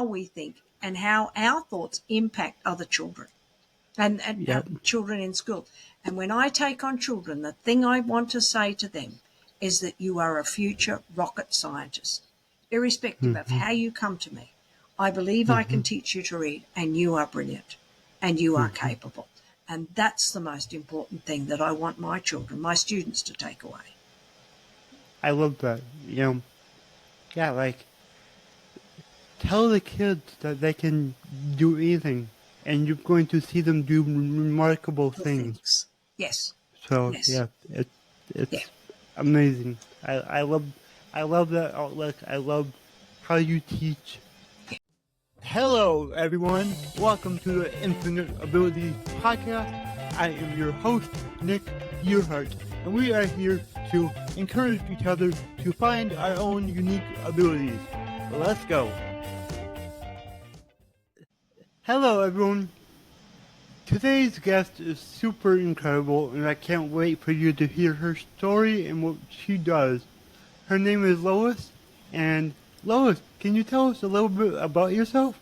how we think and how our thoughts impact other children and children in school. And when I take on children, the thing I want to say to them is that you are a future rocket scientist, irrespective of how you come to me. I believe I can teach you to read, and you are brilliant, and you are capable. And that's the most important thing that I want my children, my students, to take away. I love that. Tell the kids that they can do anything, and you're going to see them do remarkable things. Yes. So Yes. it's amazing. I love that outlook. I love how you teach. Hello, everyone. Welcome to the Infinite Abilities Podcast. I am your host, Nick Yerhart, and we are here to encourage each other to find our own unique abilities. Let's go. Hello, everyone. Today's guest is super incredible, and I can't wait for you to hear her story and what she does. Her name is Lois, and Lois, can you tell us a little bit about yourself?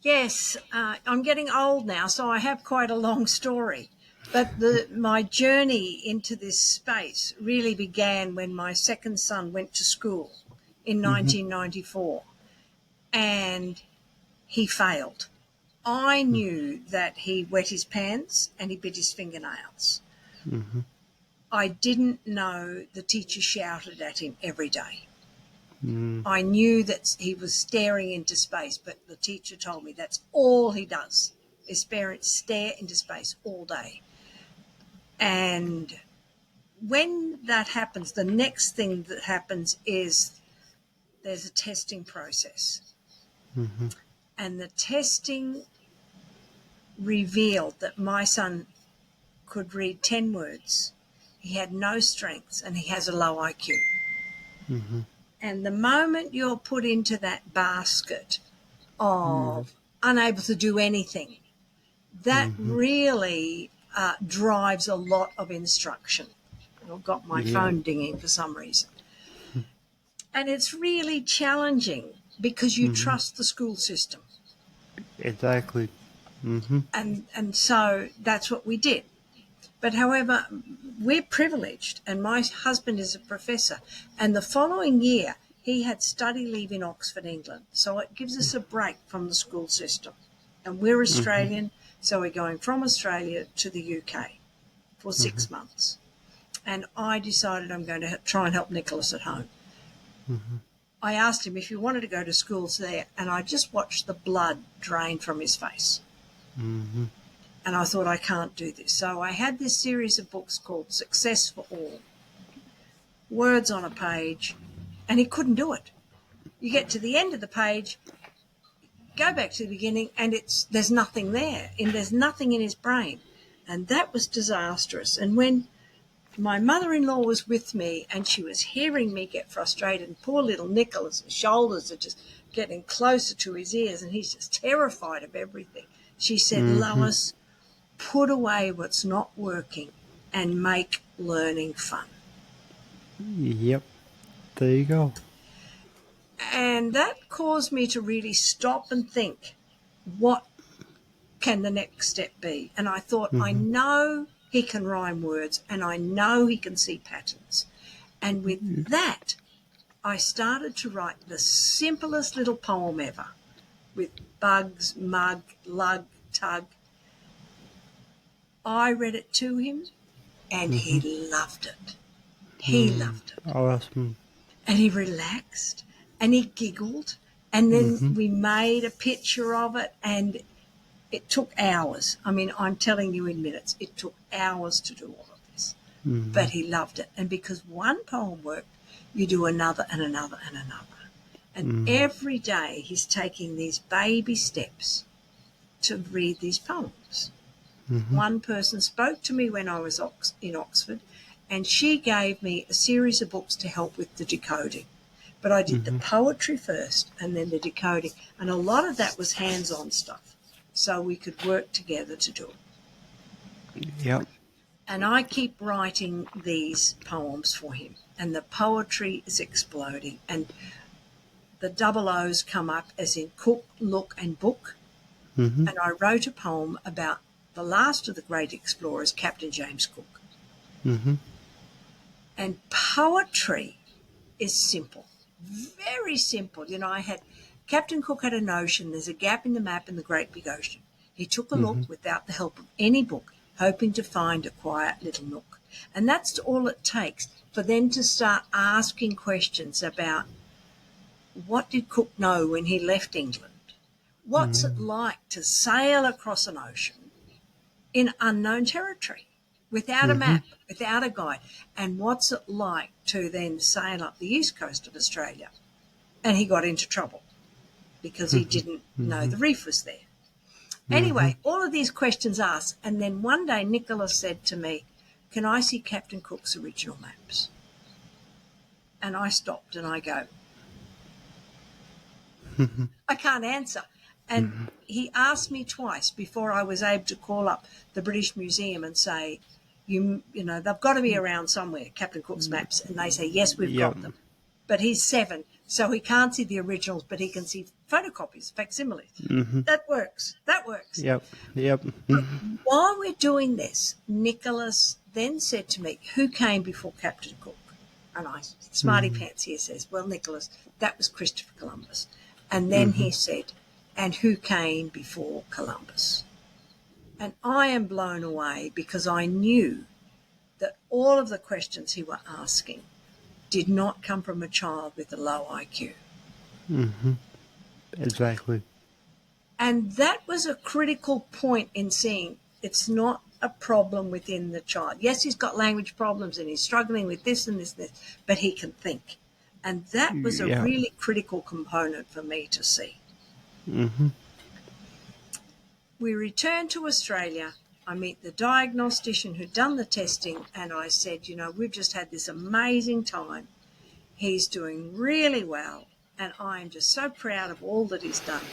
Yes, I'm getting old now, so I have quite a long story. But my journey into this space really began when my second son went to school in 1994, and he failed. I knew that he wet his pants and he bit his fingernails. I didn't know the teacher shouted at him every day. I knew that he was staring into space, but the teacher told me that's all he does, is stare into space all day. And when that happens, the next thing that happens is there's a testing process. And the testing revealed that my son could read 10 words. He had no strengths and he has a low IQ. And the moment you're put into that basket of unable to do anything, that really drives a lot of instruction. I've got my phone dinging for some reason. And it's really challenging because you trust the school system. Exactly. And so that's what we did. But however, we're privileged, and my husband is a professor. And the following year, he had study leave in Oxford, England. So it gives us a break from the school system. And we're Australian, so we're going from Australia to the UK for 6 months. And I decided I'm going to try and help Nicholas at home. I asked him if he wanted to go to schools there, and I just watched the blood drain from his face. And I thought, I can't do this. So I had this series of books called Success for All, words on a page, and he couldn't do it. You get to the end of the page, go back to the beginning, and there's nothing there, and there's nothing in his brain. And that was disastrous. And when my mother-in-law was with me and she was hearing me get frustrated, and poor little Nicholas' shoulders are just getting closer to his ears, and he's just terrified of everything, she said, Lois, put away what's not working and make learning fun. Yep. There you go. And that caused me to really stop and think, what can the next step be? And I thought, I know he can rhyme words and I know he can see patterns. And with that, I started to write the simplest little poem ever with bugs, mug, lug, tug. I read it to him and he loved it. He loved it. Awesome. And he relaxed and he giggled, and then we made a picture of it, and it took hours. I mean, I'm telling you in minutes, it took hours to do all of this. But he loved it. And because one poem worked, you do another and another and another. And every day he's taking these baby steps to read these poems. One person spoke to me when I was in Oxford, and she gave me a series of books to help with the decoding. But I did the poetry first and then the decoding. And a lot of that was hands-on stuff, so we could work together to do it. Yep. And I keep writing these poems for him, and the poetry is exploding. And the double O's come up as in cook, look, and book. Mm-hmm. And I wrote a poem about the last of the great explorers, Captain James Cook. Mm-hmm. And poetry is simple, very simple. You know, Captain Cook had a notion there's a gap in the map in the great big ocean. He took a look without the help of any book, hoping to find a quiet little nook. And that's all it takes for them to start asking questions about what did Cook know when he left England? What's it like to sail across an ocean in unknown territory without a map, without a guide? And what's it like to then sail up the east coast of Australia? And he got into trouble because he didn't know the reef was there. Anyway, all of these questions asked. And then one day Nicholas said to me, can I see Captain Cook's original maps? And I stopped and I go, I can't answer. And he asked me twice before I was able to call up the British Museum and say, you know, they've got to be around somewhere, Captain Cook's maps. And they say, yes, we've got them. But he's 7, so he can't see the originals, but he can see photocopies, facsimiles. That works. That works. Yep. While we're doing this, Nicholas then said to me, who came before Captain Cook? And I, smarty pants here, says, well, Nicholas, that was Christopher Columbus. And then he said, and who came before Columbus? And I am blown away because I knew that all of the questions he was asking did not come from a child with a low IQ. Exactly. And that was a critical point in seeing it's not a problem within the child. Yes, he's got language problems and he's struggling with this and this and this, but he can think. And that was a really critical component for me to see. We returned to Australia. I meet the diagnostician who'd done the testing, and I said, you know, we've just had this amazing time. He's doing really well, and I'm just so proud of all that he's done.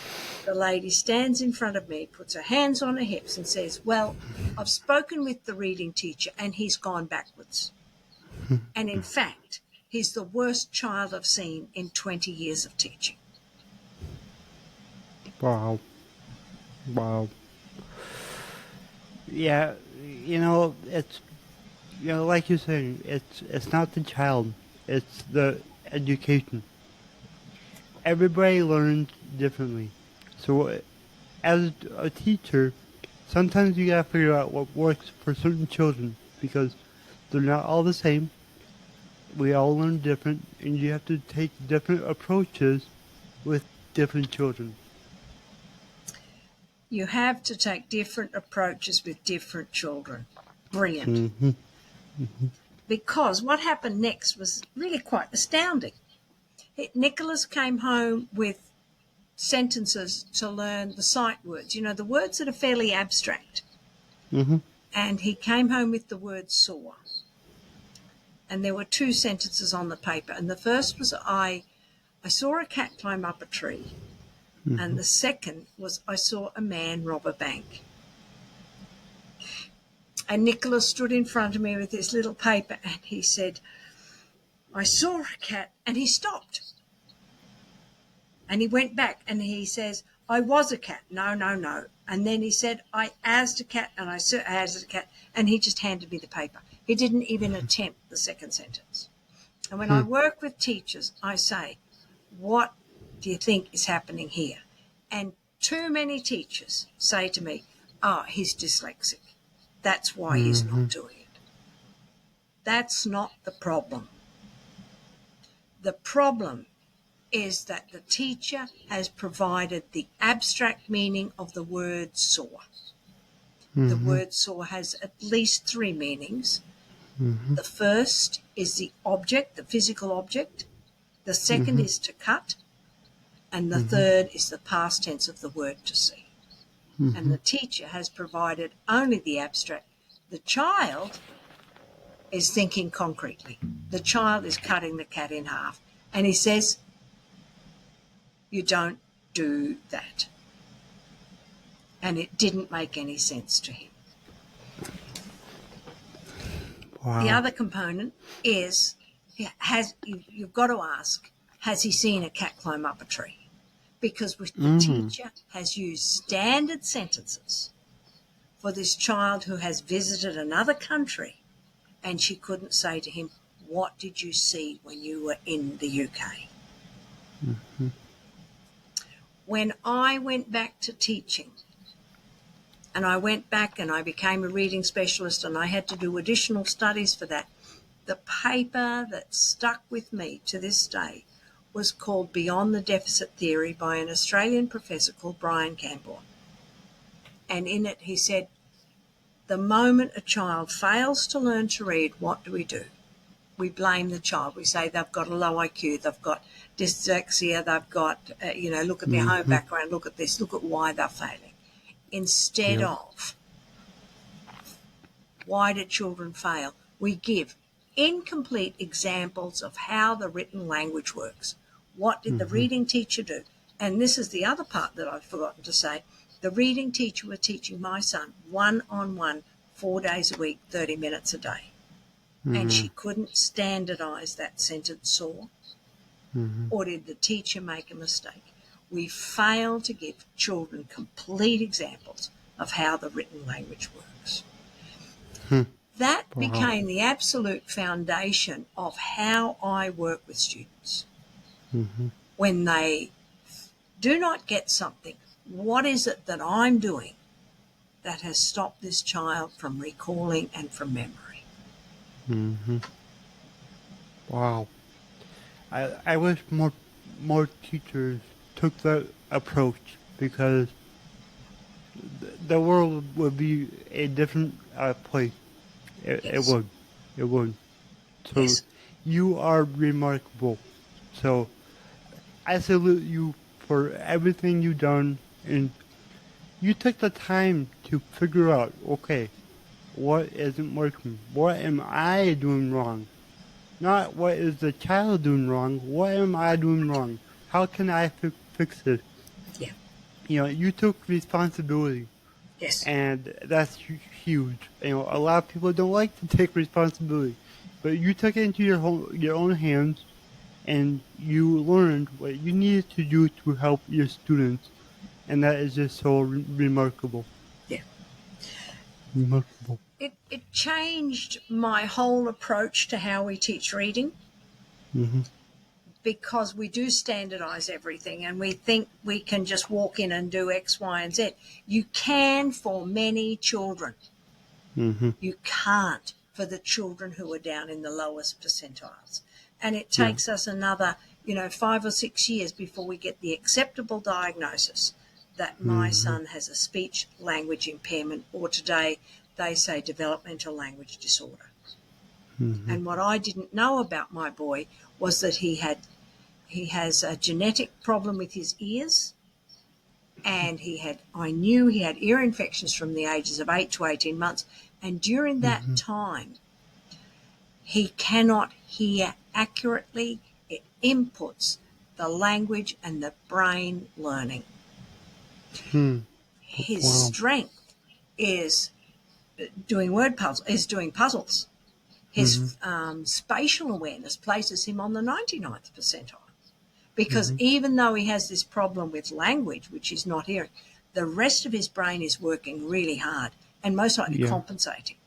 The lady stands in front of me, puts her hands on her hips and says, well, I've spoken with the reading teacher and he's gone backwards. And in fact, he's the worst child I've seen in 20 years of teaching. Wow. Yeah, you know, it's, you know, like you're saying, it's not the child, it's the education. Everybody learns differently. So as a teacher, sometimes you gotta figure out what works for certain children because they're not all the same. We all learn different, and you have to take different approaches with different children. You have to take different approaches with different children. Brilliant. Because what happened next was really quite astounding. Nicholas came home with sentences to learn the sight words, you know, the words that are fairly abstract. And he came home with the word saw. And there were 2 sentences on the paper. And the first was, I saw a cat climb up a tree. And the second was, I saw a man rob a bank. And Nicholas stood in front of me with this little paper and he said, I saw a cat, and he stopped. And he went back and he says, I was a cat. No. And then he said, I asked a cat, and I asked a cat, and he just handed me the paper. He didn't even attempt the second sentence. And when I work with teachers, I say, what do you think is happening here? And too many teachers say to me, he's dyslexic. That's why he's not doing it. That's not the problem. The problem is that the teacher has provided the abstract meaning of the word saw. The word saw has at least 3 meanings. The first is the object, the physical object. The second is to cut. And the third is the past tense of the word to see. And the teacher has provided only the abstract. The child is thinking concretely. The child is cutting the cat in half. And he says, you don't do that. And it didn't make any sense to him. Wow. The other component is, you've got to ask, has he seen a cat climb up a tree? Because the teacher has used standard sentences for this child who has visited another country, and she couldn't say to him, what did you see when you were in the UK? Mm-hmm. When I went back to teaching, and I went back and I became a reading specialist, and I had to do additional studies for that, the paper that stuck with me to this day was called Beyond the Deficit Theory by an Australian professor called Brian Camborne. And in it he said, the moment a child fails to learn to read, what do? We blame the child. We say they've got a low IQ, they've got dyslexia, they've got, look at their home background, look at this, look at why they're failing. Instead of, why do children fail? We give incomplete examples of how the written language works. What did the reading teacher do? And this is the other part that I've forgotten to say. The reading teacher was teaching my son one-on-one, 4 days a week, 30 minutes a day. And she couldn't standardize that sentence or did the teacher make a mistake? We fail to give children complete examples of how the written language works. That became the absolute foundation of how I work with students. When they do not get something, what is it that I'm doing that has stopped this child from recalling and from memory? Wow. I wish more teachers took that approach, because the world would be a different place. It would. It would. So you are remarkable. So I salute you for everything you've done, and you took the time to figure out, okay, what isn't working? What am I doing wrong? Not what is the child doing wrong, what am I doing wrong? How can I fix it? Yeah. You took responsibility. Yes. And that's huge. A lot of people don't like to take responsibility, but you took it into your own hands, and you learned what you needed to do to help your students, and that is just so remarkable. Yeah. Remarkable. It changed my whole approach to how we teach reading. Because we do standardize everything and we think we can just walk in and do X, Y, and Z. You can for many children. You can't for the children who are down in the lowest percentiles. And it takes us another, 5 or 6 years before we get the acceptable diagnosis that my son has a speech language impairment, or today they say developmental language disorder. And what I didn't know about my boy was that he has a genetic problem with his ears, and I knew he had ear infections from the ages of 8 to 18 months, and during that time he cannot hear accurately. It inputs the language and the brain learning. His strength is doing puzzles. His spatial awareness places him on the 99th percentile. Because even though he has this problem with language, which he's not hearing, the rest of his brain is working really hard and most likely compensating.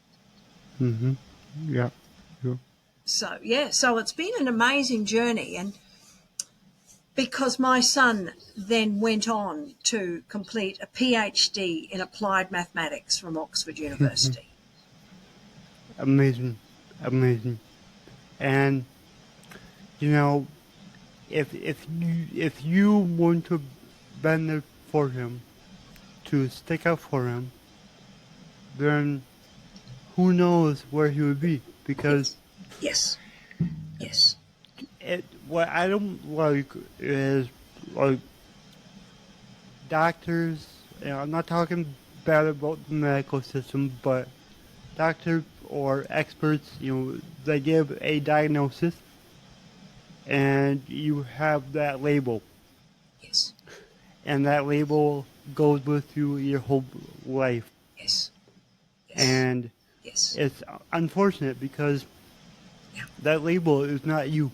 Yeah. So it's been an amazing journey. And because my son then went on to complete a PhD in applied mathematics from Oxford University. Amazing. And if you want to bend it for him, to stick up for him, then who knows where he would be? Because yes. What I don't like is doctors. I'm not talking bad about the medical system, but doctors or experts, they give a diagnosis, and you have that label. Yes. And that label goes with you your whole life. Yes. And it's unfortunate because that label is not you.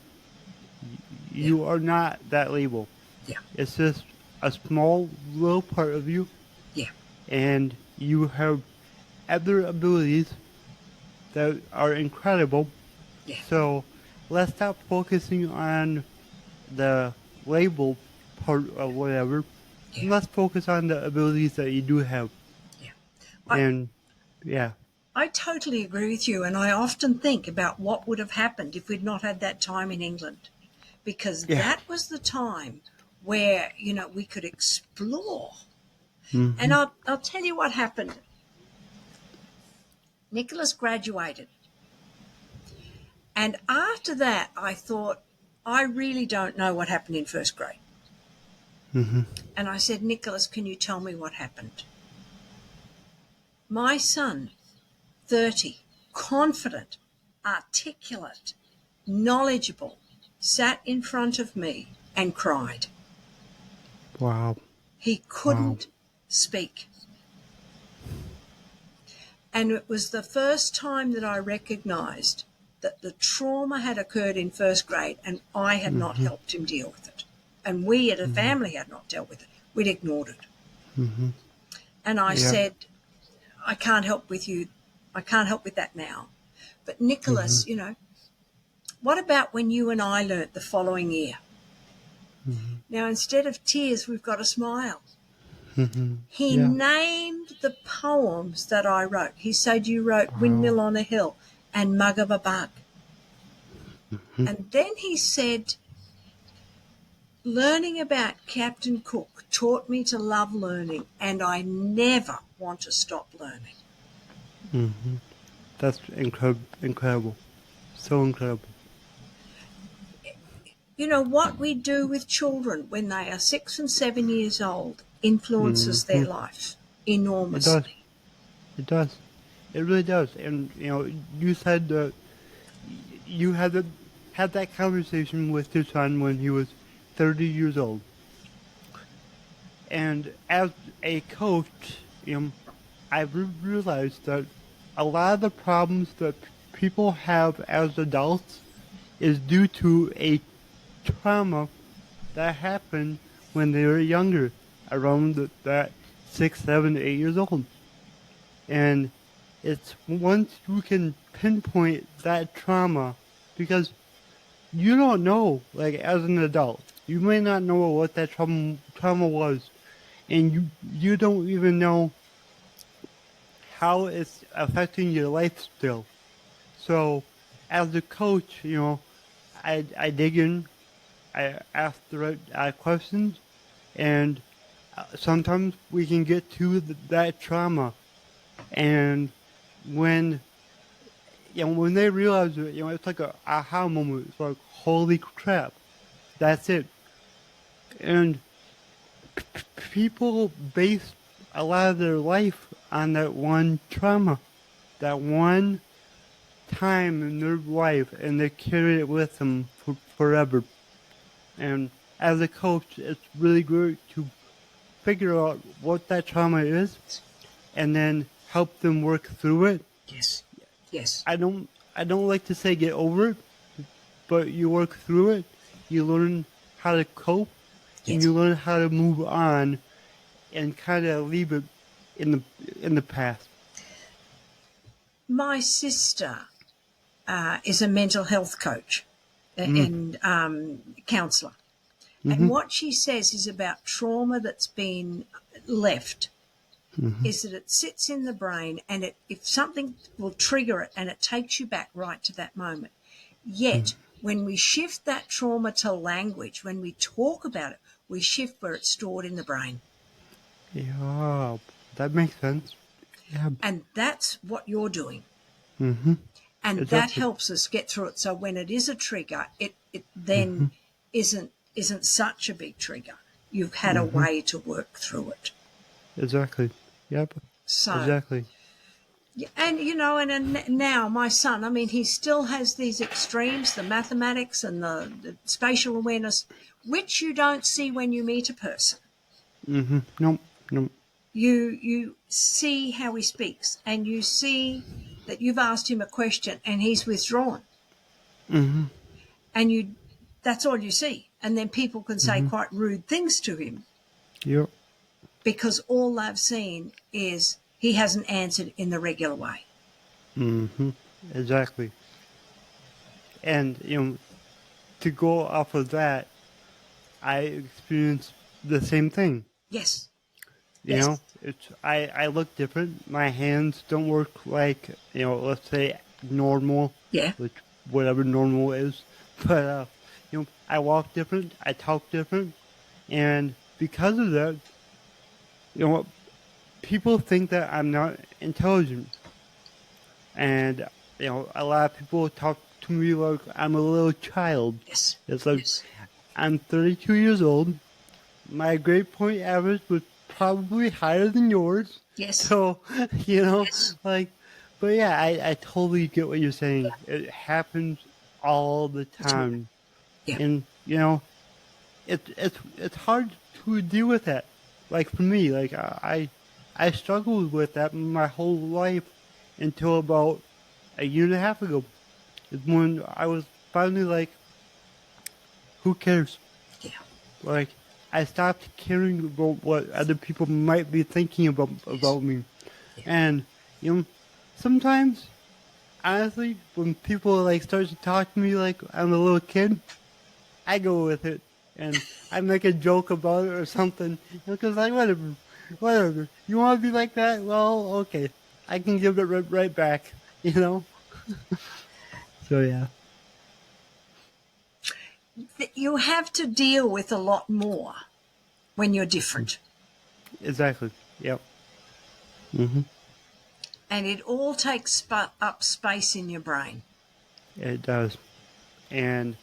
You are not that label. Yeah. It's just a small little part of you, Yeah. and you have other abilities that are incredible. Yeah. So let's stop focusing on the label part of whatever, Yeah. and let's focus on the abilities that you do have. Yeah. I, And yeah, I totally agree with you, and I often think about what would have happened if we'd not had that time in England, because yeah, that was the time where, we could explore. And hmm I'll tell you what happened. Nicholas graduated, and after that, I thought, I really don't know what happened in first grade. hmm And I said, Nicholas, can you tell me what happened? My son, 30, confident, articulate, knowledgeable, sat in front of me and cried. wow, He wow, couldn't speak. And it was the first time that I recognized that the trauma had occurred in first grade and I had not hmm helped him deal with it. And we as a hmm family had not dealt with it. We'd ignored it. hmm And I yeah, said, I can't help with you. I can't help with that now. But hmm Nicholas, what about when you and I learnt the following year? hmm Now, instead of tears, we've got a smile. hmm He yeah, named the poems that I wrote. He said, you wrote wow, Windmill on a Hill and Mug of a Bug. hmm And then he said, learning about Captain Cook taught me to love learning, and I never want to stop learning. hmm that's incredible, so incredible. What we do with children when they are 6 and 7 years old influences their hmm life It does, enormously. it does, it really does. And you said that you had that conversation with your son when he was 30 years old. And as a coach, I realized that a lot of the problems that people have as adults is due to a trauma that happened when they were younger, around that 6, 7, 8 years old. And it's once you can pinpoint that trauma, because you don't know, like as an adult, you may not know what that trauma was, and you don't even know how it's affecting your life still. So, as a coach, I dig in, I ask the right questions, and sometimes we can get to that trauma. And when when they realize it, it's like a aha moment. It's like, holy crap, that's it. And people base a lot of their life on that one trauma, that one time in their life, and they carry it with them forever. And as a coach, it's really great to figure out what that trauma is and then help them work through it. Yes. Yes. I don't I don't like to say get over it, but you work through it, you learn how to cope, and Yes. you learn how to move on and kind of leave it in the past. My sister is a mental health coach Mm. and counsellor. And Mhm. what she says is about trauma that's been left Mhm. is that it sits in the brain and if something will trigger it and it takes you back right to that moment. Yet, when we shift that trauma to language, when we talk about it, we shift where it's stored in the brain. Yeah, that makes sense. Yeah. And that's what you're doing. Mhm. And that Exactly. helps us get through it. So when it is a trigger, it then Mhm. isn't such a big trigger. You've had a Mhm. way to work through it. Exactly. Yep. So, Exactly. and and now my son, I mean, he still has these extremes, the mathematics and the spatial awareness, which you don't see when you meet a person. Mhm. Nope. Nope. You see how he speaks, and you see that you've asked him a question and he's withdrawn, Mhm. and you That's all you see. And then people can say quite rude things to him. Yep. Because all they've seen is he hasn't answered in the regular way. Exactly. And, to go off of that, I experienced the same thing. Yes. It's I look different. My hands don't work like, let's say normal. Yeah. Which whatever normal is. But I walk different, I talk different, and because of that, people think that I'm not intelligent. And a lot of people talk to me like I'm a little child. Yes. It's like I'm 32 years old. My grade point average was probably higher than yours. Yes. So, but yeah, I totally get what you're saying. It happens all the time. Yeah. And, it's hard to deal with that. Like for me, like I struggled with that my whole life until about a year and a half ago. Is when I was finally like, who cares? Yeah. Like, I stopped caring about what other people might be thinking about me. Yeah. And, sometimes, honestly, when people like start to talk to me like I'm a little kid, I go with it. And I make a joke about it or something. Because like, whatever. You want to be like that? Well, okay. I can give it right back, So, yeah. You have to deal with a lot more when you're different. Exactly. Yep. And it all takes up space in your brain. It does. And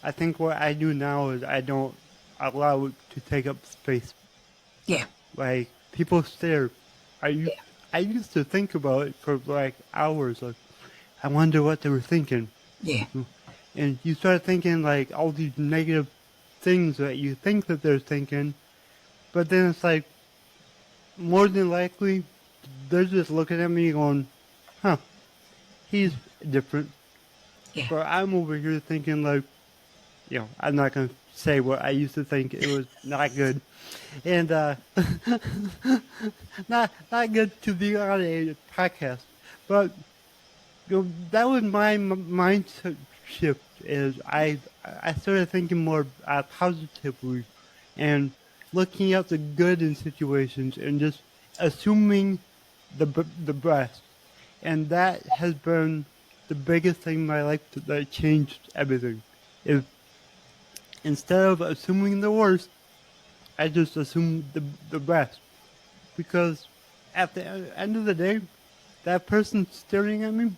I think what I do now is I don't allow it to take up space. Yeah. Like, people stare. Yeah. I used to think about it for like hours. Like, I wonder what they were thinking. Yeah. And you start thinking like all these negative things that you think that they're thinking. But then it's like, more than likely, they're just looking at me going, huh, he's different. Yeah. But I'm over here thinking like, I'm not going to say what I used to think. It was not good. And not good to be on a podcast. But that was my mindset shift. Is I started thinking more positively, and looking at the good in situations, and just assuming the best. And that has been the biggest thing in my life that changed everything. Is instead of assuming the worst, I just assume the best. Because at the end of the day, that person staring at me,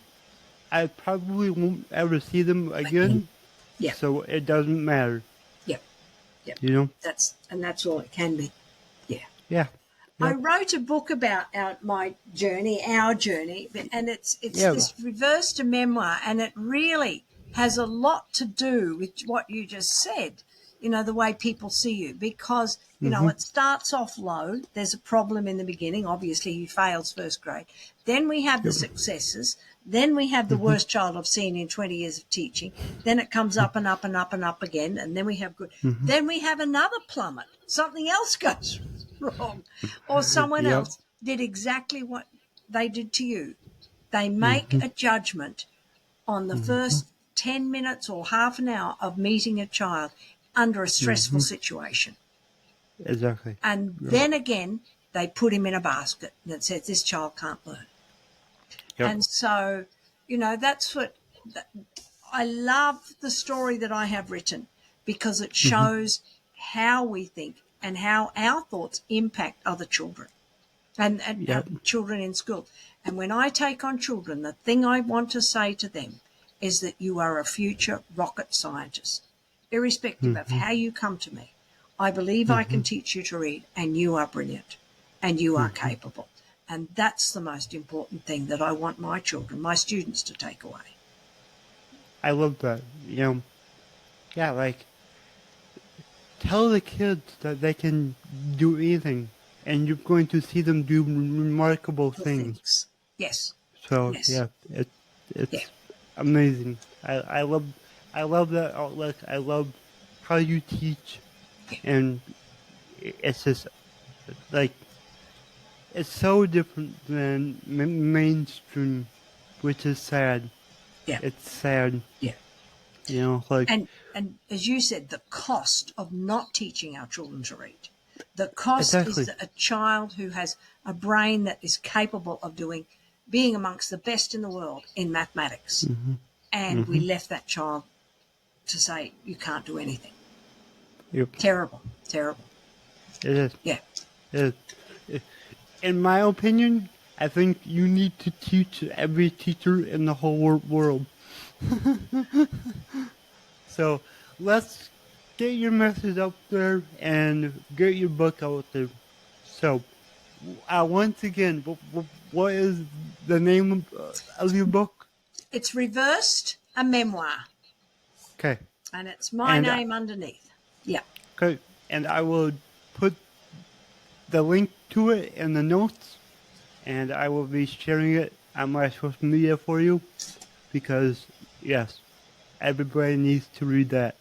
I probably won't ever see them again. Yeah. So it doesn't matter. Yeah. Yeah. That's all it can be. Yeah. Yeah. I wrote a book about our journey, and it's this reverse to memoir, and it really has a lot to do with what you just said. The way people see you, because it starts off low. There's a problem in the beginning. Obviously, he fails first grade. Then we have the successes. Then we have the worst child I've seen in 20 years of teaching. Then it comes up and up and up and up again, and then we have good. Then we have another plummet. Something else goes wrong, or someone else did exactly what they did to you. They make a judgment on the first 10 minutes or half an hour of meeting a child under a stressful situation. Exactly. And then again, they put him in a basket that says this child can't learn. Yep. And so, that's what I love the story that I have written, because it shows how we think and how our thoughts impact other children and children in school. And when I take on children, the thing I want to say to them is that you are a future rocket scientist, irrespective of how you come to me. I believe I can teach you to read, and you are brilliant, and you are capable. And that's the most important thing that I want my children, my students, to take away. I love that. Like, tell the kids that they can do anything, and you're going to see them do remarkable things. Yes. So, it's amazing. I love I love that outlook. I love how you teach, and it's just like it's so different than mainstream, which is sad. Yeah. It's sad, Yeah. like And as you said, the cost of not teaching our children to read. The cost exactly. is that a child who has a brain that is capable of being amongst the best in the world in mathematics, and we left that child to say you can't do anything. Yep. Terrible. It is. Yeah. It is. In my opinion, I think you need to teach every teacher in the whole world. So let's get your message up there and get your book out there. So once again, what is the name of your book? It's Reversed, a memoir, Okay. and it's my And name underneath. Yeah. okay, and I will put the link to it in the notes, and I will be sharing it on my social media for you, because yes, everybody needs to read that.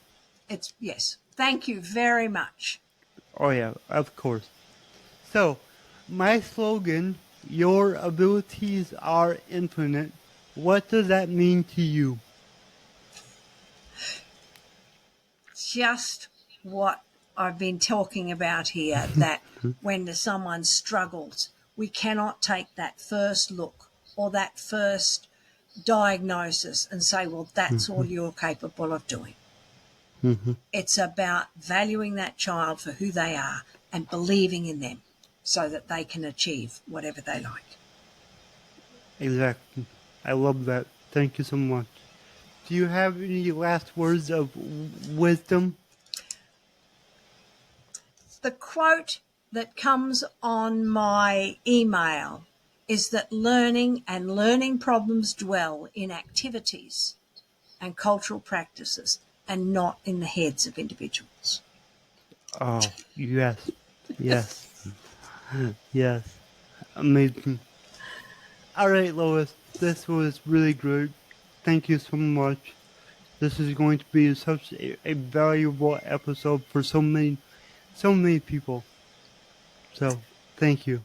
Yes. Thank you very much. Oh yeah, of course. So, my slogan, your abilities are infinite. What does that mean to you? Just what I've been talking about here, that when someone struggles, we cannot take that first look or that first diagnosis and say, well, that's all you're capable of doing. It's about valuing that child for who they are and believing in them so that they can achieve whatever they like. Exactly. I love that. Thank you so much. Do you have any last words of wisdom? The quote that comes on my email is that learning problems dwell in activities and cultural practices and not in the heads of individuals. Oh, yes. Yes. Yes. Amazing. All right, Lois. This was really great. Thank you so much. This is going to be such a valuable episode for so many people. So, thank you.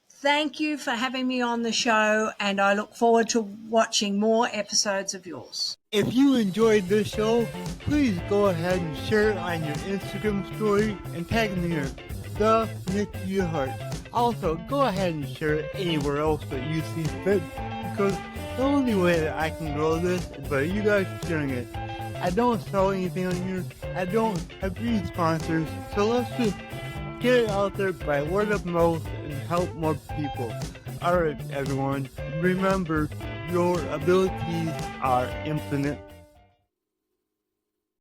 Thank you for having me on the show, and I look forward to watching more episodes of yours. If you enjoyed this show, please go ahead and share it on your Instagram story and tag me in the Nick Yerhart. Also, go ahead and share it anywhere else that you see fit, because the only way that I can grow this is by you guys sharing it. I don't sell anything on here. I don't have any sponsors, so let's just get it out there by word of mouth and help more people. Alright, everyone, remember, your abilities are infinite.